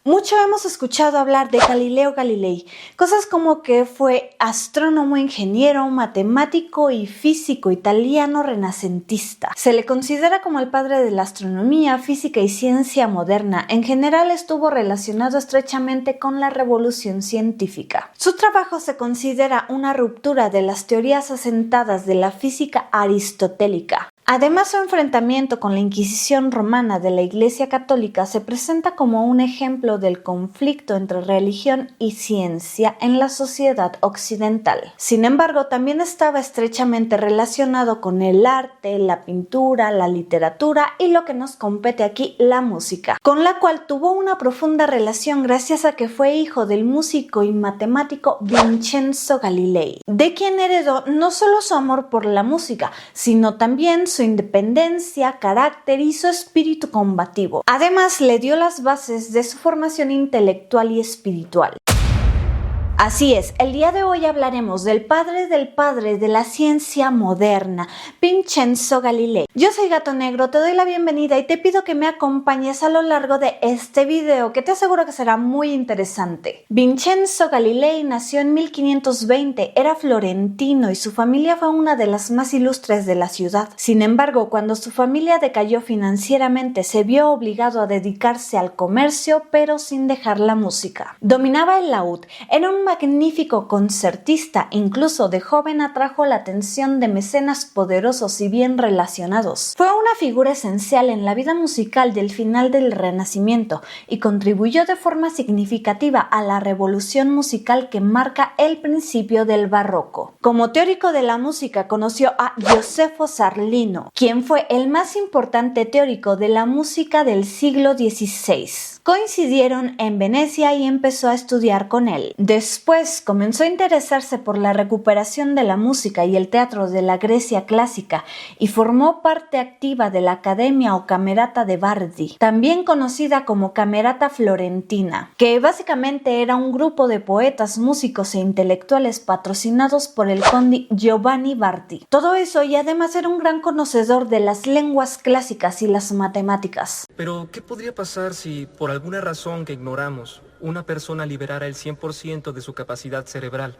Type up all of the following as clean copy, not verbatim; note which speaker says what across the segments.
Speaker 1: Mucho hemos escuchado hablar de Galileo Galilei, cosas como que fue astrónomo, ingeniero, matemático y físico italiano renacentista. Se le considera como el padre de la astronomía, física y ciencia moderna. En general estuvo relacionado estrechamente con la revolución científica. Su trabajo se considera una ruptura de las teorías asentadas de la física aristotélica. Además, su enfrentamiento con la Inquisición romana de la Iglesia Católica se presenta como un ejemplo del conflicto entre religión y ciencia en la sociedad occidental. Sin embargo, también estaba estrechamente relacionado con el arte, la pintura, la literatura y lo que nos compete aquí, la música, con la cual tuvo una profunda relación gracias a que fue hijo del músico y matemático Vincenzo Galilei, de quien heredó no solo su amor por la música, sino también su independencia, carácter y su espíritu combativo. Además, le dio las bases de su formación intelectual y espiritual. Así es, el día de hoy hablaremos del padre de la ciencia moderna, Vincenzo Galilei. Yo soy Gato Negro, te doy la bienvenida y te pido que me acompañes a lo largo de este video que te aseguro que será muy interesante. Vincenzo Galilei nació en 1520, era florentino y su familia fue una de las más ilustres de la ciudad. Sin embargo, cuando su familia decayó financieramente, se vio obligado a dedicarse al comercio, pero sin dejar la música. Dominaba el laúd, era un magnífico concertista, incluso de joven atrajo la atención de mecenas poderosos y bien relacionados. Fue una figura esencial en la vida musical del final del Renacimiento y contribuyó de forma significativa a la revolución musical que marca el principio del barroco. Como teórico de la música conoció a Josefo Zarlino, quien fue el más importante teórico de la música del siglo XVI. Coincidieron en Venecia y empezó a estudiar con él. Después comenzó a interesarse por la recuperación de la música y el teatro de la Grecia clásica y formó parte activa de la Academia o Camerata de Bardi, también conocida como Camerata Florentina, que básicamente era un grupo de poetas, músicos e intelectuales patrocinados por el conde Giovanni Bardi. Todo eso, y además era un gran conocedor de las lenguas clásicas y las matemáticas.
Speaker 2: Pero, ¿qué podría pasar si, por alguna razón que ignoramos, una persona liberara el 100% de su capacidad cerebral?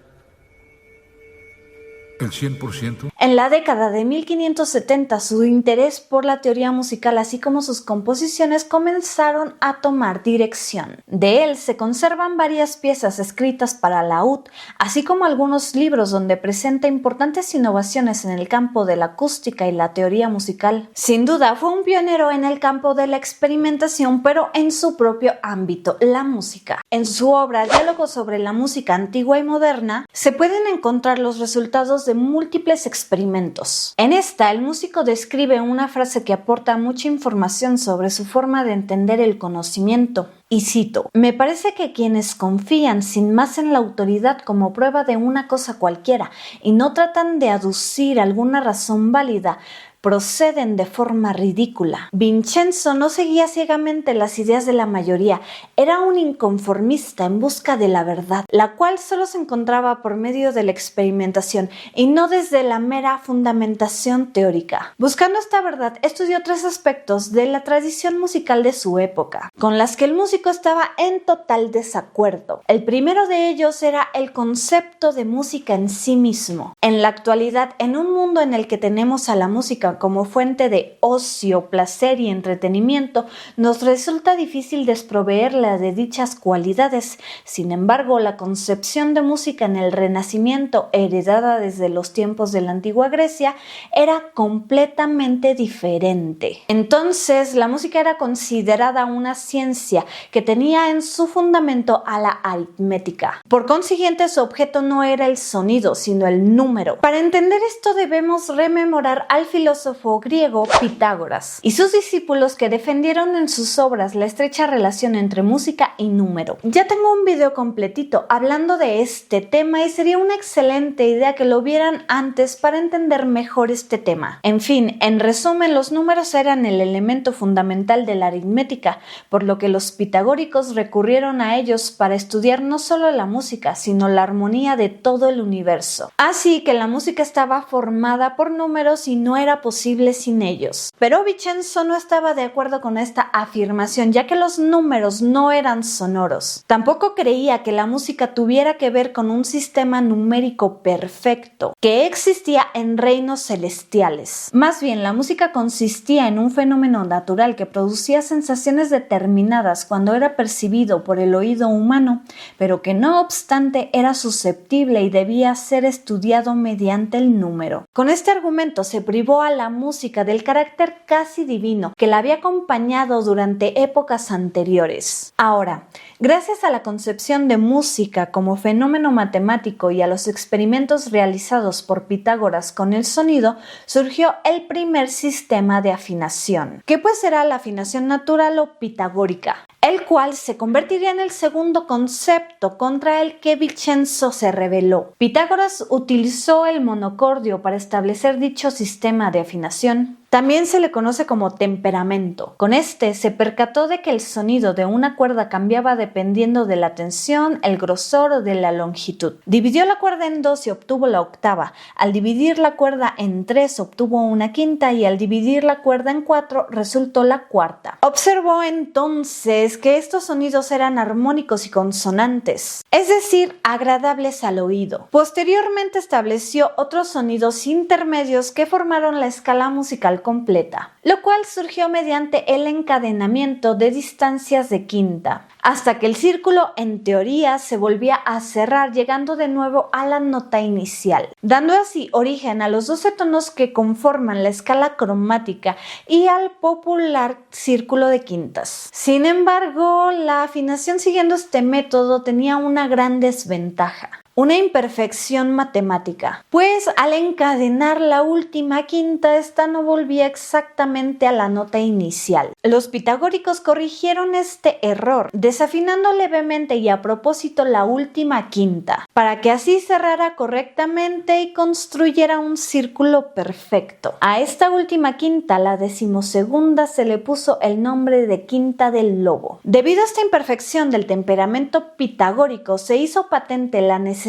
Speaker 3: ¿El 100%?
Speaker 1: En la década de 1570, su interés por la teoría musical, así como sus composiciones, comenzaron a tomar dirección. De él se conservan varias piezas escritas para laúd, así como algunos libros donde presenta importantes innovaciones en el campo de la acústica y la teoría musical. Sin duda, fue un pionero en el campo de la experimentación, pero en su propio ámbito, la música. En su obra Diálogos sobre la música antigua y moderna, se pueden encontrar los resultados de múltiples experimentos. En esta, el músico describe una frase que aporta mucha información sobre su forma de entender el conocimiento. Y cito: "Me parece que quienes confían sin más en la autoridad como prueba de una cosa cualquiera y no tratan de aducir alguna razón válida, proceden de forma ridícula". Vincenzo no seguía ciegamente las ideas de la mayoría, era un inconformista en busca de la verdad, la cual solo se encontraba por medio de la experimentación y no desde la mera fundamentación teórica. Buscando esta verdad, estudió tres aspectos de la tradición musical de su época, con las que el músico estaba en total desacuerdo. El primero de ellos era el concepto de música en sí mismo. En la actualidad, en un mundo en el que tenemos a la música como fuente de ocio, placer y entretenimiento, nos resulta difícil desproveerla de dichas cualidades. Sin embargo, la concepción de música en el Renacimiento, heredada desde los tiempos de la antigua Grecia, era completamente diferente. Entonces, la música era considerada una ciencia que tenía en su fundamento a la aritmética. Por consiguiente, su objeto no era el sonido, sino el número. Para entender esto debemos rememorar al filósofo griego Pitágoras y sus discípulos, que defendieron en sus obras la estrecha relación entre música y número. Ya tengo un video completito hablando de este tema y sería una excelente idea que lo vieran antes para entender mejor este tema. En fin, en resumen, los números eran el elemento fundamental de la aritmética, por lo que los pitagóricos recurrieron a ellos para estudiar no solo la música, sino la armonía de todo el universo. Así que la música estaba formada por números y no era posible sin ellos. Pero Vincenzo no estaba de acuerdo con esta afirmación, ya que los números no eran sonoros. Tampoco creía que la música tuviera que ver con un sistema numérico perfecto, que existía en reinos celestiales. Más bien, la música consistía en un fenómeno natural que producía sensaciones determinadas cuando era percibido por el oído humano, pero que no obstante era susceptible y debía ser estudiado mediante el número. Con este argumento se privó a la música del carácter casi divino que la había acompañado durante épocas anteriores. Ahora, gracias a la concepción de música como fenómeno matemático y a los experimentos realizados por Pitágoras con el sonido, surgió el primer sistema de afinación, que pues será la afinación natural o pitagórica, el cual se convertiría en el segundo concepto contra el que Vincenzo se rebeló. Pitágoras utilizó el monocordio para establecer dicho sistema de afinación. También se le conoce como temperamento. Con este se percató de que el sonido de una cuerda cambiaba dependiendo de la tensión, el grosor o de la longitud. Dividió la cuerda en 2 y obtuvo la octava. Al dividir la cuerda en 3 obtuvo una quinta y al dividir la cuerda en 4 resultó la cuarta. Observó entonces que estos sonidos eran armónicos y consonantes, es decir, agradables al oído. Posteriormente estableció otros sonidos intermedios que formaron la escala musical completa, lo cual surgió mediante el encadenamiento de distancias de quinta, hasta que el círculo en teoría se volvía a cerrar llegando de nuevo a la nota inicial, dando así origen a los 12 tonos que conforman la escala cromática y al popular círculo de quintas. Sin embargo, la afinación siguiendo este método tenía una gran desventaja: una imperfección matemática, pues al encadenar la última quinta, esta no volvía exactamente a la nota inicial. Los pitagóricos corrigieron este error, desafinando levemente y a propósito la última quinta, para que así cerrara correctamente y construyera un círculo perfecto. A esta última quinta, la 12ª, se le puso el nombre de quinta del lobo. Debido a esta imperfección del temperamento pitagórico, se hizo patente la necesidad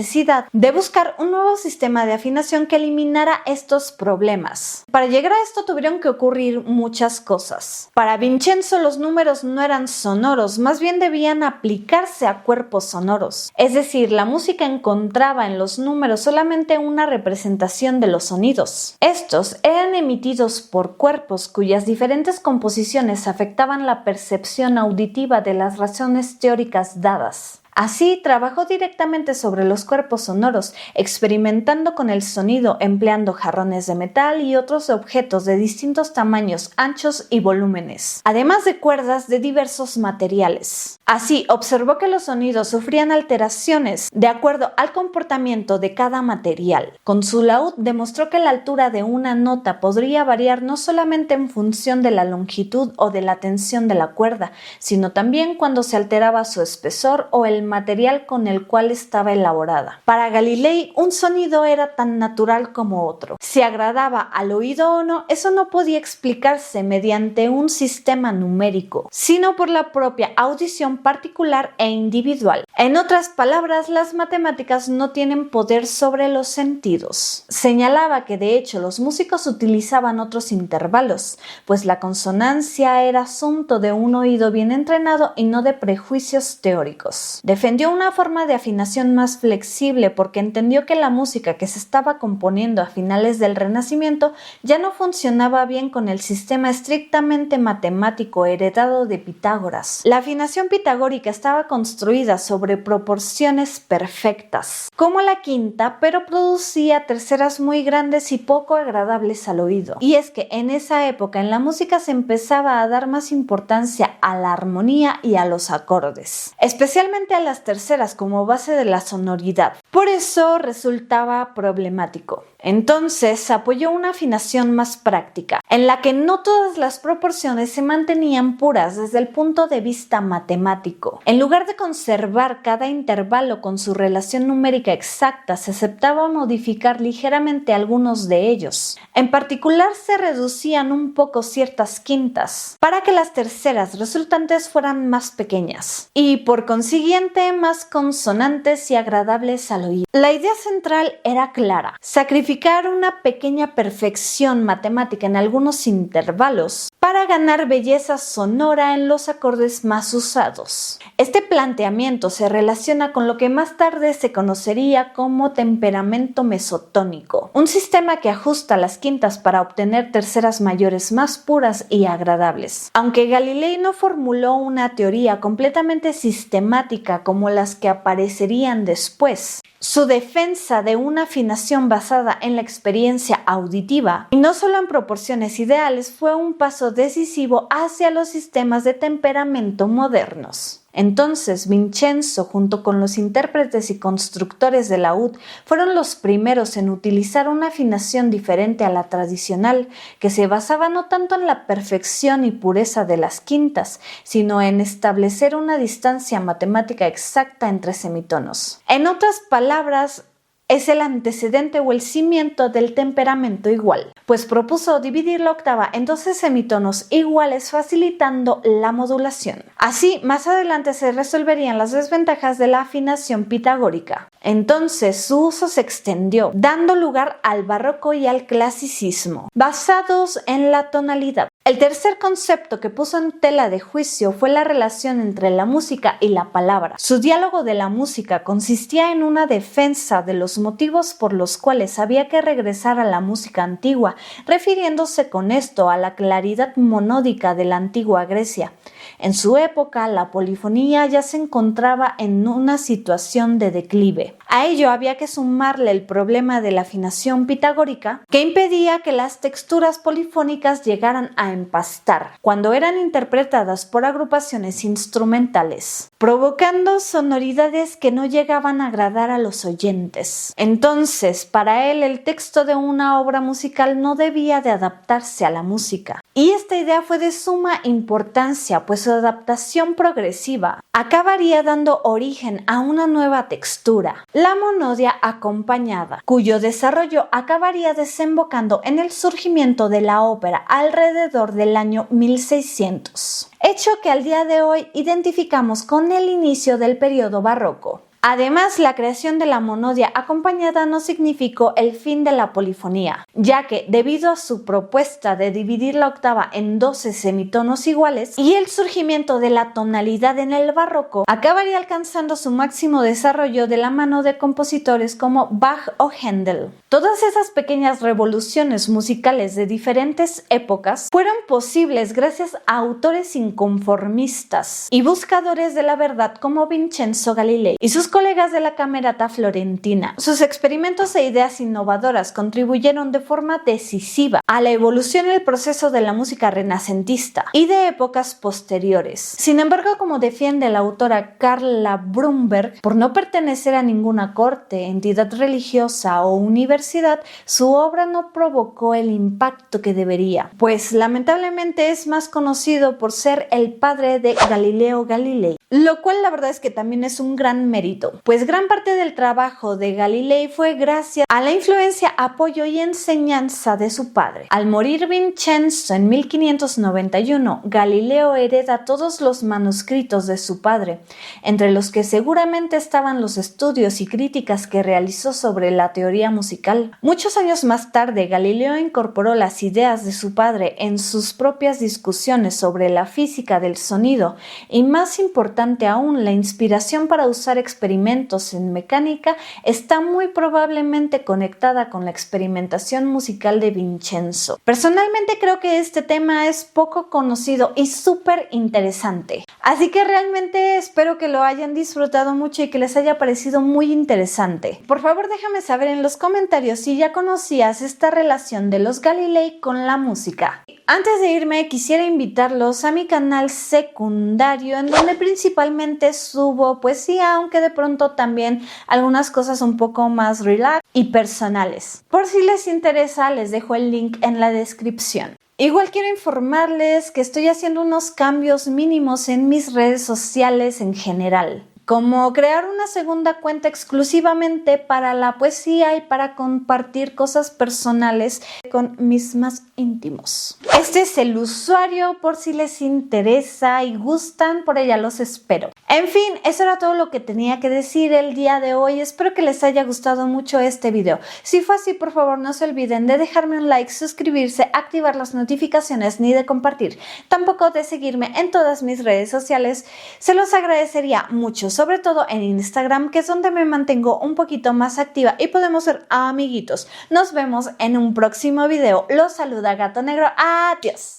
Speaker 1: de buscar un nuevo sistema de afinación que eliminara estos problemas. Para llegar a esto tuvieron que ocurrir muchas cosas. Para Vincenzo los números no eran sonoros, más bien debían aplicarse a cuerpos sonoros. Es decir, la música encontraba en los números solamente una representación de los sonidos. Estos eran emitidos por cuerpos cuyas diferentes composiciones afectaban la percepción auditiva de las razones teóricas dadas. Así, trabajó directamente sobre los cuerpos sonoros, experimentando con el sonido empleando jarrones de metal y otros objetos de distintos tamaños, anchos y volúmenes, además de cuerdas de diversos materiales. Así, observó que los sonidos sufrían alteraciones de acuerdo al comportamiento de cada material. Con su laúd demostró que la altura de una nota podría variar no solamente en función de la longitud o de la tensión de la cuerda, sino también cuando se alteraba su espesor o el material con el cual estaba elaborada. Para Galilei, un sonido era tan natural como otro. Si agradaba al oído o no, eso no podía explicarse mediante un sistema numérico, sino por la propia audición particular e individual. En otras palabras, las matemáticas no tienen poder sobre los sentidos. Señalaba que de hecho los músicos utilizaban otros intervalos, pues la consonancia era asunto de un oído bien entrenado y no de prejuicios teóricos. Defendió una forma de afinación más flexible porque entendió que la música que se estaba componiendo a finales del Renacimiento ya no funcionaba bien con el sistema estrictamente matemático heredado de Pitágoras. La afinación pitagórica estaba construida sobre proporciones perfectas, como la quinta, pero producía terceras muy grandes y poco agradables al oído. Y es que en esa época en la música se empezaba a dar más importancia a la armonía y a los acordes, especialmente a las terceras como base de la sonoridad. Por eso resultaba problemático. Entonces apoyó una afinación más práctica, en la que no todas las proporciones se mantenían puras desde el punto de vista matemático. En lugar de conservar cada intervalo con su relación numérica exacta, se aceptaba modificar ligeramente algunos de ellos. En particular, se reducían un poco ciertas quintas, para que las terceras resultantes fueran más pequeñas, y por consiguiente más consonantes y agradables al oído. La idea central era clara: sacrificar verificar una pequeña perfección matemática en algunos intervalos para ganar belleza sonora en los acordes más usados. Este planteamiento se relaciona con lo que más tarde se conocería como temperamento mesotónico, un sistema que ajusta las quintas para obtener terceras mayores más puras y agradables. Aunque Galilei no formuló una teoría completamente sistemática como las que aparecerían después, su defensa de una afinación basada en la experiencia auditiva, y no solo en proporciones ideales, fue un paso decisivo hacia los sistemas de temperamento modernos. Entonces, Vincenzo, junto con los intérpretes y constructores del laúd, fueron los primeros en utilizar una afinación diferente a la tradicional, que se basaba no tanto en la perfección y pureza de las quintas, sino en establecer una distancia matemática exacta entre semitonos. En otras palabras, es el antecedente o el cimiento del temperamento igual, pues propuso dividir la octava en 12 semitonos iguales, facilitando la modulación. Así, más adelante se resolverían las desventajas de la afinación pitagórica. Entonces, su uso se extendió, dando lugar al barroco y al clasicismo, basados en la tonalidad. El tercer concepto que puso en tela de juicio fue la relación entre la música y la palabra. Su diálogo de la música consistía en una defensa de los motivos por los cuales había que regresar a la música antigua, refiriéndose con esto a la claridad monódica de la antigua Grecia. En su época, la polifonía ya se encontraba en una situación de declive. A ello había que sumarle el problema de la afinación pitagórica, que impedía que las texturas polifónicas llegaran a empastar cuando eran interpretadas por agrupaciones instrumentales, provocando sonoridades que no llegaban a agradar a los oyentes. Entonces, para él, el texto de una obra musical no debía de adaptarse a la música. Y esta idea fue de suma importancia, pues su adaptación progresiva acabaría dando origen a una nueva textura, la monodia acompañada, cuyo desarrollo acabaría desembocando en el surgimiento de la ópera alrededor del año 1600, hecho que al día de hoy identificamos con el inicio del periodo barroco. Además, la creación de la monodia acompañada no significó el fin de la polifonía, ya que, debido a su propuesta de dividir la octava en 12 semitonos iguales y el surgimiento de la tonalidad en el barroco, acabaría alcanzando su máximo desarrollo de la mano de compositores como Bach o Händel. Todas esas pequeñas revoluciones musicales de diferentes épocas fueron posibles gracias a autores inconformistas y buscadores de la verdad como Vincenzo Galilei y sus colegas de la Camerata Florentina. Sus experimentos e ideas innovadoras contribuyeron de forma decisiva a la evolución y el proceso de la música renacentista y de épocas posteriores. Sin embargo, como defiende la autora Carla Brumberg, por no pertenecer a ninguna corte, entidad religiosa o universidad, su obra no provocó el impacto que debería, pues lamentablemente es más conocido por ser el padre de Galileo Galilei, lo cual la verdad es que también es un gran mérito, pues gran parte del trabajo de Galilei fue gracias a la influencia, apoyo y enseñanza de su padre. Al morir Vincenzo en 1591, Galileo hereda todos los manuscritos de su padre, entre los que seguramente estaban los estudios y críticas que realizó sobre la teoría musical. Muchos años más tarde, Galileo incorporó las ideas de su padre en sus propias discusiones sobre la física del sonido y, más importante aún, la inspiración para usar experimentos en mecánica está muy probablemente conectada con la experimentación musical de Vincenzo. Personalmente creo que este tema es poco conocido y súper interesante, así que realmente espero que lo hayan disfrutado mucho y que les haya parecido muy interesante. Por favor, déjame saber en los comentarios si ya conocías esta relación de los Galilei con la música. Antes de irme, quisiera invitarlos a mi canal secundario, en donde principalmente subo poesía, aunque de pronto también algunas cosas un poco más relax y personales. Por si les interesa, les dejo el link en la descripción. Igual quiero informarles que estoy haciendo unos cambios mínimos en mis redes sociales en general. como crear una segunda cuenta exclusivamente para la poesía y para compartir cosas personales con mis más íntimos. Este es el usuario por si les interesa y gustan, por allá los espero. En fin, eso era todo lo que tenía que decir el día de hoy. Espero que les haya gustado mucho este video. Si fue así, por favor no se olviden de dejarme un like, suscribirse, activar las notificaciones ni de compartir. Tampoco de seguirme en todas mis redes sociales. Se los agradecería mucho, sobre todo en Instagram, que es donde me mantengo un poquito más activa y podemos ser amiguitos. Nos vemos en un próximo video. Los saluda Gato Negro. Adiós.